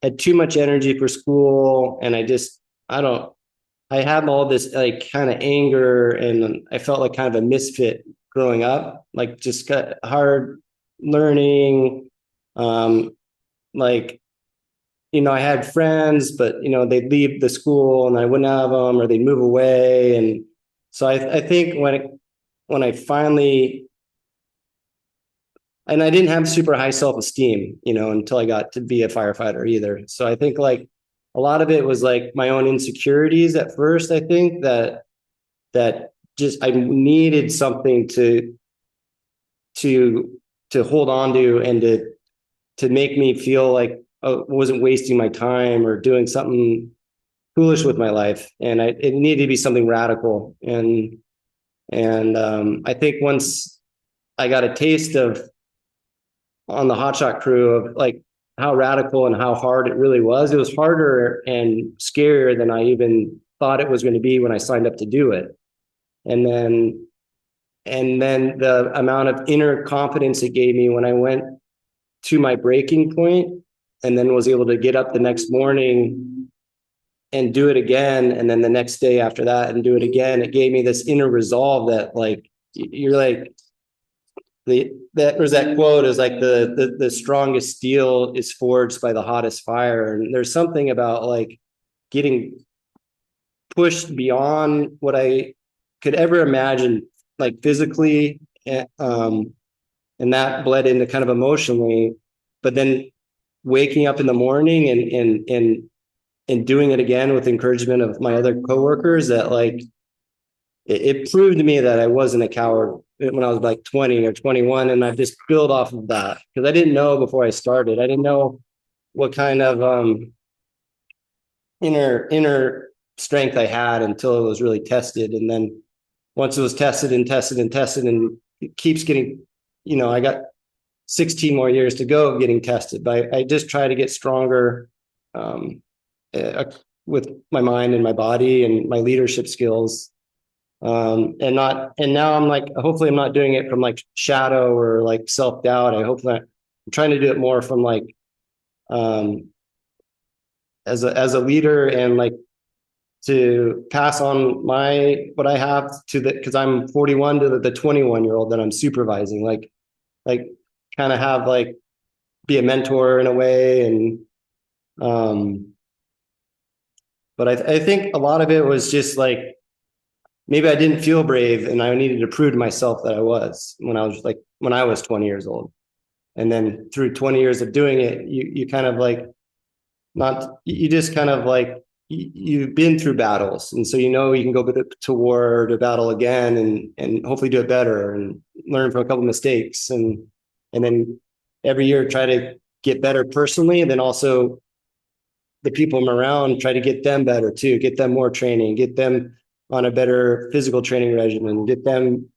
C: had too much energy for school, and I had all this kind of anger, and I felt like kind of a misfit growing up, like just got hard learning. I had friends, but they'd leave the school and I wouldn't have them, or they'd move away. And so I think when I finally, and I didn't have super high self-esteem, until I got to be a firefighter either. So I think like a lot of it was like my own insecurities at first. I think that just I needed something to hold on to, and to make me feel like I wasn't wasting my time or doing something foolish with my life. And it needed to be something radical. And I think once I got a taste of on the hotshot crew of like how radical and how hard it really was, it was harder and scarier than I even thought it was going to be when I signed up to do it. And then the amount of inner confidence it gave me when I went to my breaking point, and then was able to get up the next morning and do it again, and then the next day after that and do it again. It gave me this inner resolve that like you're like that quote is like the strongest steel is forged by the hottest fire. And there's something about like getting pushed beyond what I could ever imagine, like physically, and that bled into kind of emotionally. But then waking up in the morning and doing it again with encouragement of my other coworkers, that like it proved to me that I wasn't a coward when I was like 20 or 21. And I've just built off of that, because I didn't know before I started. I didn't know what kind of inner strength I had until it was really tested. And then once it was tested and tested and tested, and it keeps getting, I got 16 more years to go getting tested, but I just try to get stronger with my mind and my body and my leadership skills. And now I'm like, hopefully I'm not doing it from like shadow or like self-doubt. I'm trying to do it more from like, as a leader, and like to pass on what I have because I'm 41 to the 21-year-old that I'm supervising, like kind of have like be a mentor in a way. And but I think a lot of it was just like, maybe I didn't feel brave, and I needed to prove to myself that I was when I was 20 years old. And then through 20 years of doing it, you kind of like, you just kind of like, you've been through battles. And so, you can go to war or to battle again, and hopefully do it better and learn from a couple of mistakes. And then every year try to get better personally. And then also the people I'm around, try to get them better too, get them more training, get them on a better physical training regimen, get them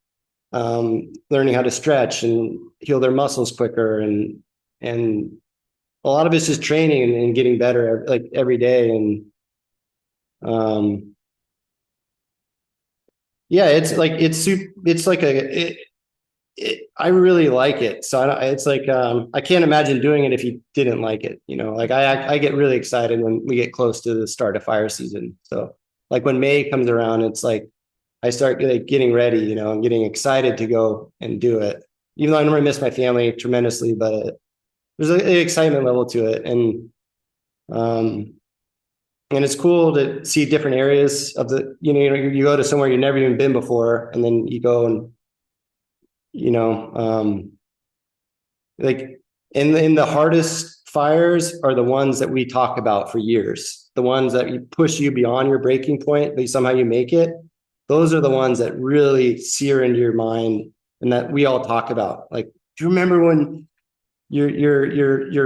C: learning how to stretch and heal their muscles quicker. And a lot of it's just training and getting better like every day. And yeah, I really like it. So it's like, I can't imagine doing it if you didn't like it. Like I get really excited when we get close to the start of fire season. So like when May comes around, it's like I start like getting ready, and getting excited to go and do it. Even though I normally miss my family tremendously, but there's an excitement level to it. And it's cool to see different areas of you go to somewhere you've never even been before, and then you go and, like in the hardest fires are the ones that we talk about for years, the ones that you push you beyond your breaking point, but somehow you make it. Those are the ones that really sear into your mind, and that we all talk about. Like, do you remember when your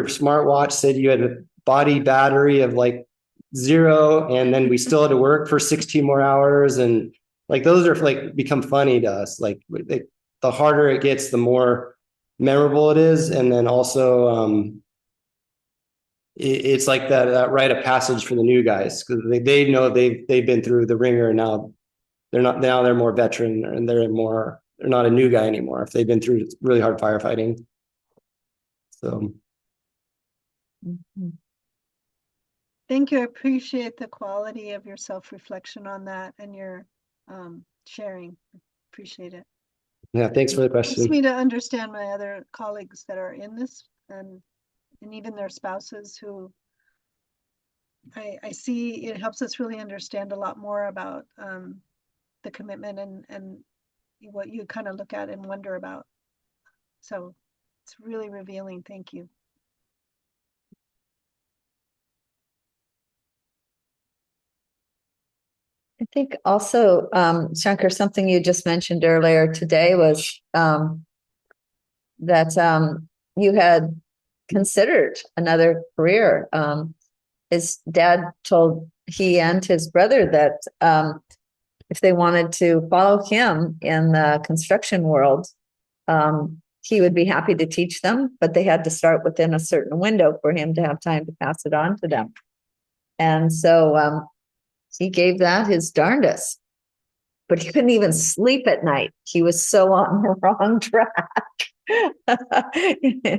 C: smartwatch said you had a body battery of like 0, and then we still had to work for 16 more hours? And like, those are like become funny to us. Like, the harder it gets, the more memorable it is. And then also, it's like that rite of passage for the new guys, because they know they've been through the ringer, and now they're more veteran, and they're not a new guy anymore if they've been through really hard firefighting. So.
B: Mhm.
D: Thank you. I appreciate the quality of your self-reflection on that and your sharing. Appreciate it.
C: Yeah, thanks for the
D: Helps
C: question.
D: me to understand my other colleagues that are in this, and even their spouses, who I see it helps us really understand a lot more about the commitment and what you kind of look at and wonder about. So It's really revealing. Thank you.
B: I think also, Shankar, something you just mentioned earlier today was that you had considered another career. His dad told he and his brother that if they wanted to follow him in the construction world, he would be happy to teach them, but they had to start within a certain window for him to have time to pass it on to them. And so he gave that his darndest, but he couldn't even sleep at night. He was so on the wrong track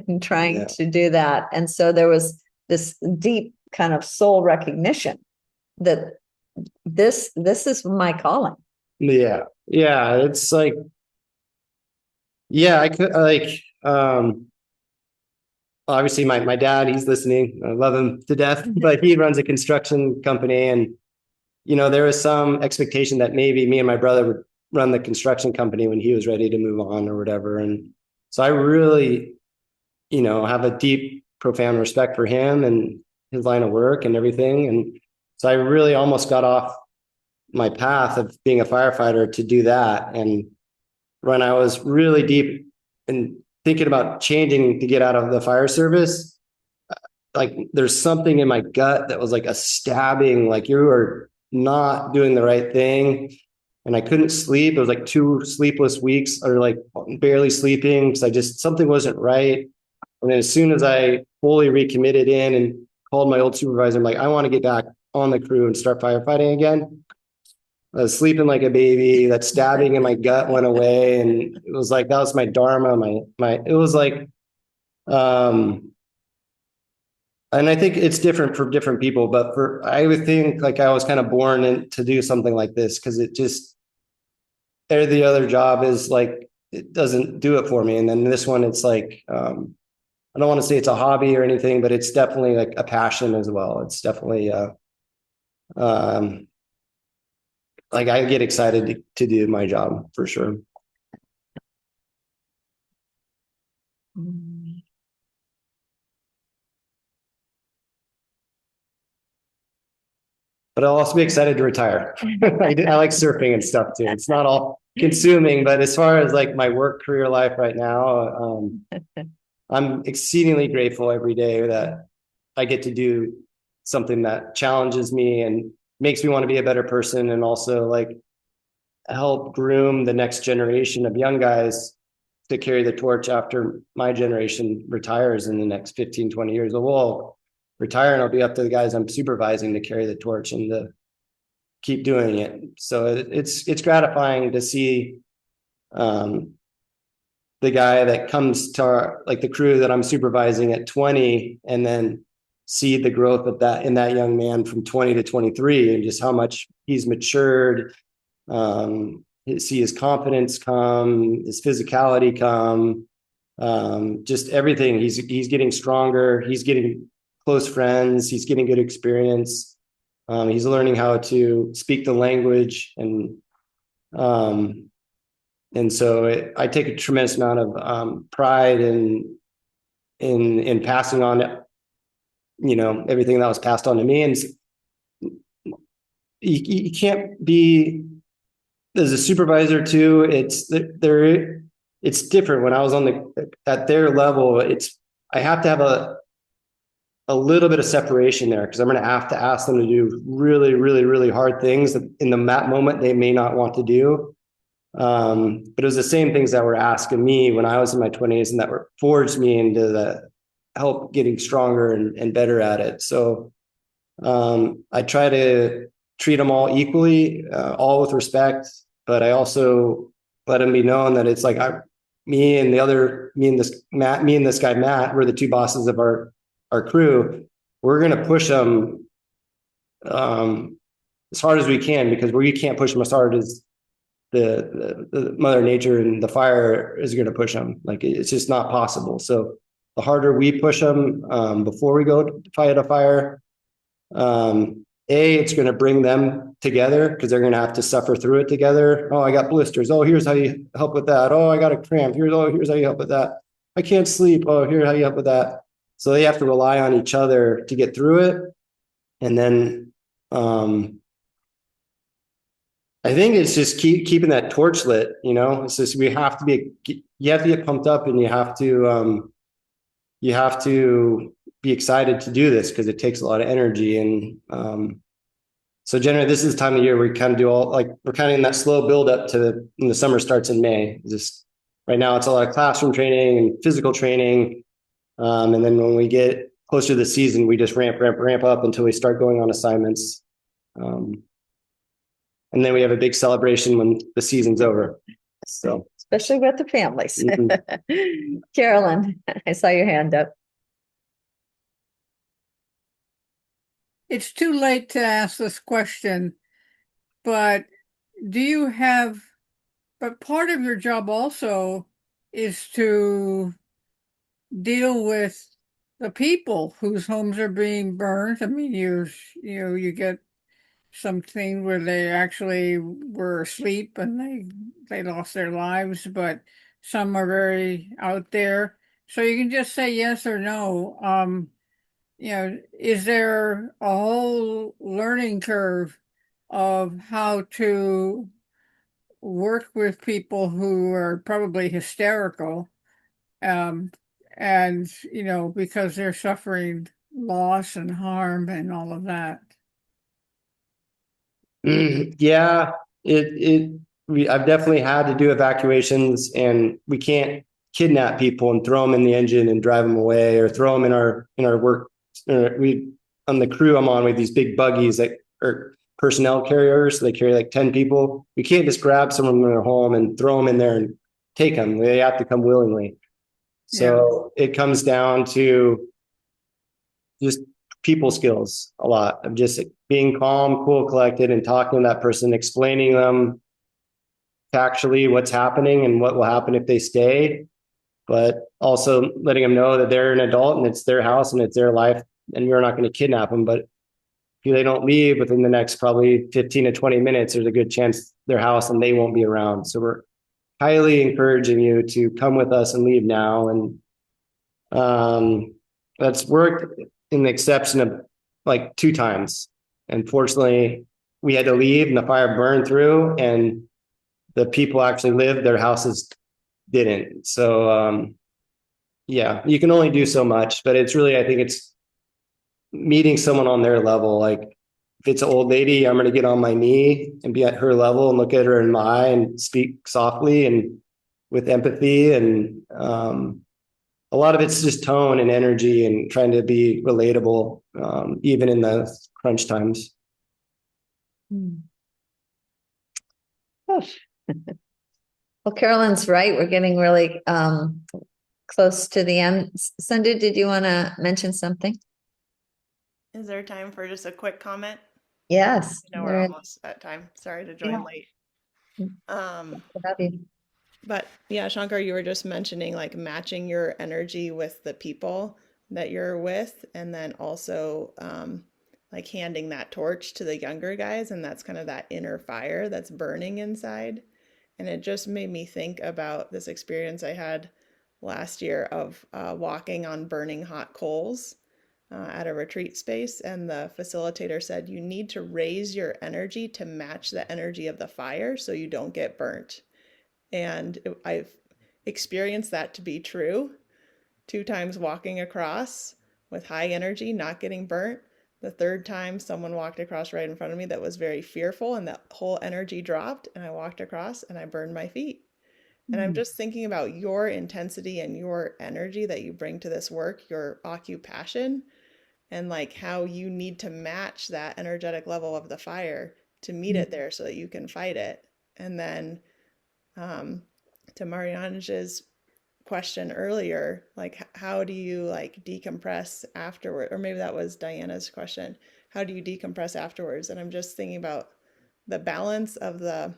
B: in trying to do that. And so there was this deep kind of soul recognition that this is my calling.
C: Yeah. It's like, I could obviously my dad, he's listening. I love him to death, but he runs a construction company, and there was some expectation that maybe me and my brother would run the construction company when he was ready to move on or whatever. And so I really, have a deep, profound respect for him and his line of work and everything. And so I really almost got off my path of being a firefighter to do that. And when I was really deep and thinking about changing to get out of the fire service, like there's something in my gut that was like a stabbing, like you are not doing the right thing. And I couldn't sleep. It was like 2 sleepless weeks, or like barely sleeping, because something wasn't right. And then as soon as I fully recommitted in and called my old supervisor, I'm like, I want to get back on the crew and start firefighting again. I was sleeping like a baby. That stabbing in my gut went away, and it was like that was my dharma. It was like, and I think it's different for different people, but I would think like I was kind of born to do something like this, because every other job is like, it doesn't do it for me. And then this one, it's like, I don't want to say it's a hobby or anything, but it's definitely like a passion as well. It's definitely, like I get excited to do my job for sure. But I'll also be excited to retire. I like surfing and stuff too. It's not all consuming, but as far as like my work career life right now, I'm exceedingly grateful every day that I get to do something that challenges me and makes me want to be a better person, and also like help groom the next generation of young guys to carry the torch after my generation retires in the next 15, 20 years. We'll retire and I'll be up to the guys I'm supervising to carry the torch and to keep doing it. So it's gratifying to see the guy that comes to the crew that I'm supervising at 20, and then see the growth of that in that young man from 20 to 23, and just how much he's matured. See his confidence come, his physicality come, just everything. He's getting stronger. He's getting close friends. He's getting good experience. He's learning how to speak the language, and so I take a tremendous amount of pride in passing on, everything that was passed on to me. And you can't be, as a supervisor too, it's different. When I was at their level, I have to have a little bit of separation there, because I'm going to have to ask them to do really, really, really hard things that in that moment they may not want to do. But it was the same things that were asking me when I was in my 20s, and that were forged me into the help getting stronger and better at it. So I try to treat them all equally, all with respect, but I also let them be known that it's like me and this guy Matt, we're the two bosses of our crew. We're going to push them as hard as we can, because we can't push them as hard as the Mother Nature and the fire is going to push them. Like, it's just not possible. So the harder we push them before we go to fight a fire, it's going to bring them together, because they're going to have to suffer through it together. Oh, I got blisters. Oh, here's how you help with that. Oh, I got a cramp. Here's how you help with that. I can't sleep. Oh, here, how you up with that? So they have to rely on each other to get through it. And then I think it's just keeping that torch lit, you know. It's just you have to get pumped up, and you have to be excited to do this because it takes a lot of energy. And so generally this is the time of year we kind of do all, like, we're kind of in that slow build up to when the summer starts in May. Just right now it's a lot of classroom training and physical training. And then when we get closer to the season, we just ramp up until we start going on assignments. And then we have a big celebration when the season's over. So,
B: especially with the families.
C: mm-hmm.
B: Carolyn, I saw your hand up.
E: It's too late to ask this question, but but part of your job also is to deal with the people whose homes are being burned. I mean, you get something where they actually were asleep and they lost their lives, but some are very out there. So you can just say yes or no. Is there a whole learning curve of how to work with people who are probably hysterical, and because they're suffering loss and harm and all of that?
C: Yeah, I've definitely had to do evacuations, and we can't kidnap people and throw them in the engine and drive them away, or throw them in our work. We on the crew I'm on with these big buggies that are personnel carriers. So they carry like 10 people. We can't just grab someone from their home and throw them in there and take them. They have to come willingly. So it comes down to just people skills a lot of just being calm, cool, collected, and talking to that person, explaining them factually what's happening and what will happen if they stay, but also letting them know that they're an adult and it's their house and it's their life, and we're not going to kidnap them. But if they don't leave within the next probably 15 to 20 minutes, there's a good chance their house and they won't be around. So we're highly encouraging you to come with us and leave now. And that's worked in the exception of like 2 times. Unfortunately, we had to leave and the fire burned through, and the people actually lived, their houses didn't. So yeah, you can only do so much, but it's really, I think it's meeting someone on their level. Like if it's an old lady, I'm going to get on my knee and be at her level and look at her in my eye and speak softly and with empathy. And a lot of it's just tone and energy and trying to be relatable, even in the crunch times.
B: Oh. Well, Carolyn's right. We're getting really close to the end. Sandhu, did you want to mention something?
F: Is there time for just a quick comment?
B: Yes.
F: I know we're almost at time. Sorry to join late. But yeah, Shankar, you were just mentioning like matching your energy with the people that you're with, and then also like handing that torch to the younger guys, and that's kind of that inner fire that's burning inside. And it just made me think about this experience I had last year of walking on burning hot coals at a retreat space. And the facilitator said, you need to raise your energy to match the energy of the fire so you don't get burnt. And I've experienced that to be true 2 times walking across with high energy, not getting burnt. The 3rd time someone walked across right in front of me that was very fearful, and that whole energy dropped, and I walked across and I burned my feet. And I'm just thinking about your intensity and your energy that you bring to this work, your occupation, and like how you need to match that energetic level of the fire to meet it there so that you can fight it. And then to Marianne's question earlier, like how do you like decompress afterward? Or maybe that was Diana's question. How do you decompress afterwards? And I'm just thinking about the balance of the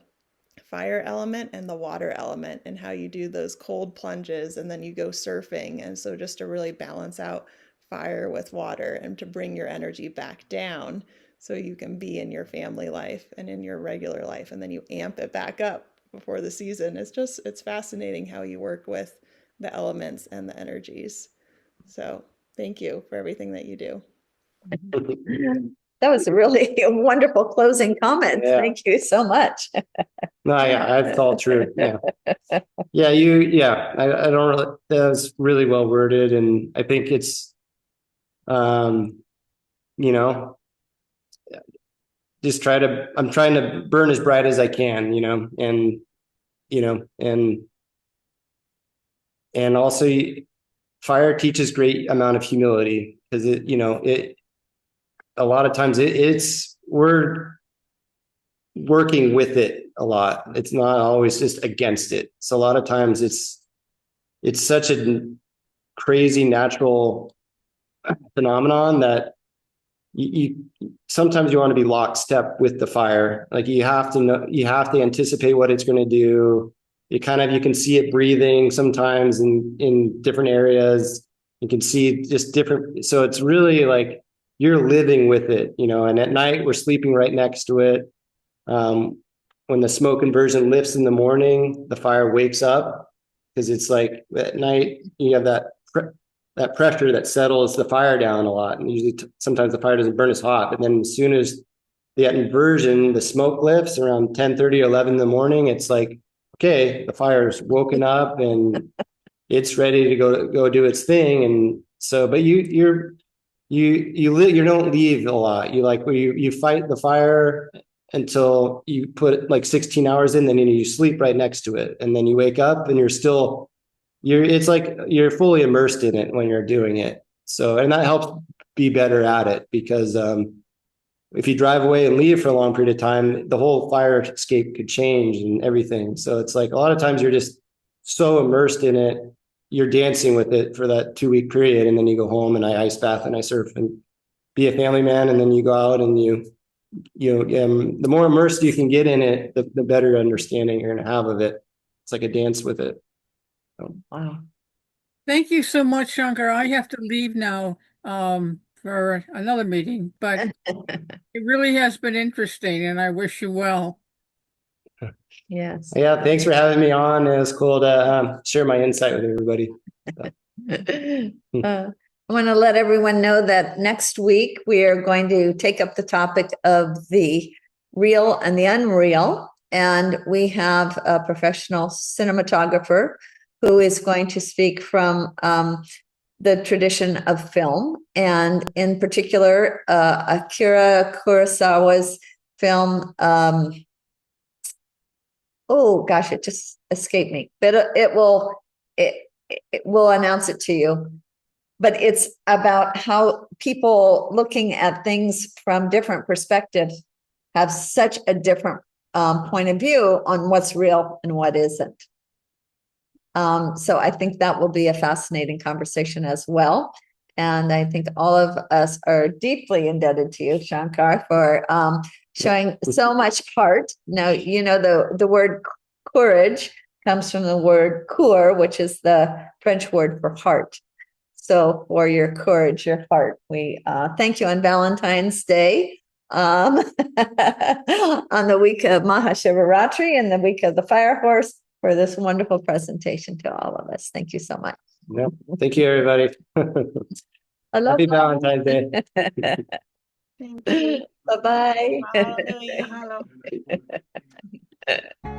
F: fire element and the water element, and how you do those cold plunges and then you go surfing. And so just to really balance out fire with water and to bring your energy back down so you can be in your family life and in your regular life, and then you amp it back up before the season. It's fascinating how you work with the elements and the energies. So thank you for everything that you do.
B: That was a really wonderful closing comment.
C: Yeah.
B: Thank you so much.
C: No, yeah, that's all true. Yeah. Yeah, I don't really, that was really well worded. And I think it's, you know, just I'm trying to burn as bright as I can, and, and also fire teaches great amount of humility because a lot of times we're working with it a lot. It's not always just against it. So a lot of times it's such a crazy natural phenomenon that you sometimes you want to be lockstep with the fire. Like you have to anticipate what it's going to do. You can see it breathing sometimes in different areas. You can see just different. So it's really like you're living with it, and at night we're sleeping right next to it. When the smoke inversion lifts in the morning, the fire wakes up because it's like at night you have that pressure that settles the fire down a lot. And usually sometimes the fire doesn't burn as hot, but then as soon as that inversion, the smoke lifts around 10:30, 11 in the morning, it's like, okay, the fire's woken up and it's ready to go do its thing. And so, but you don't leave a lot. You fight the fire until you put like 16 hours in, then you sleep right next to it. And then you wake up and it's like you're fully immersed in it when you're doing it. So, and that helps be better at it because if you drive away and leave for a long period of time, the whole fire escape could change and everything. So it's like a lot of times you're just so immersed in it, you're dancing with it for that 2-week period. And then you go home and I ice bath and I surf and be a family man. And then you go out and the more immersed you can get in it, the better understanding you're going to have of it. It's like a dance with it.
B: Wow.
E: Thank you so much, Shankar. I have to leave now for another meeting, but it really has been interesting and I wish you well.
B: Yes.
C: Yeah, thanks for having me on. It was cool to share my insight with everybody.
B: I want to let everyone know that next week we are going to take up the topic of the real and the unreal. And we have a professional cinematographer who is going to speak from the tradition of film. And in particular, Akira Kurosawa's film, oh gosh, it just escaped me, but it will announce it to you. But it's about how people looking at things from different perspectives have such a different point of view on what's real and what isn't. So I think that will be a fascinating conversation as well. And I think all of us are deeply indebted to you, Shankar, for showing so much heart. Now, the word courage comes from the word coeur, which is the French word for heart. So for your courage, your heart, we thank you on Valentine's Day, on the week of Mahashivaratri and the week of the fire horse for this wonderful presentation to all of us. Thank you so much.
C: Yeah. Thank you, everybody. Happy Valentine's Day.
D: Thank you.
B: Bye-bye.
D: Hallelujah. Hello.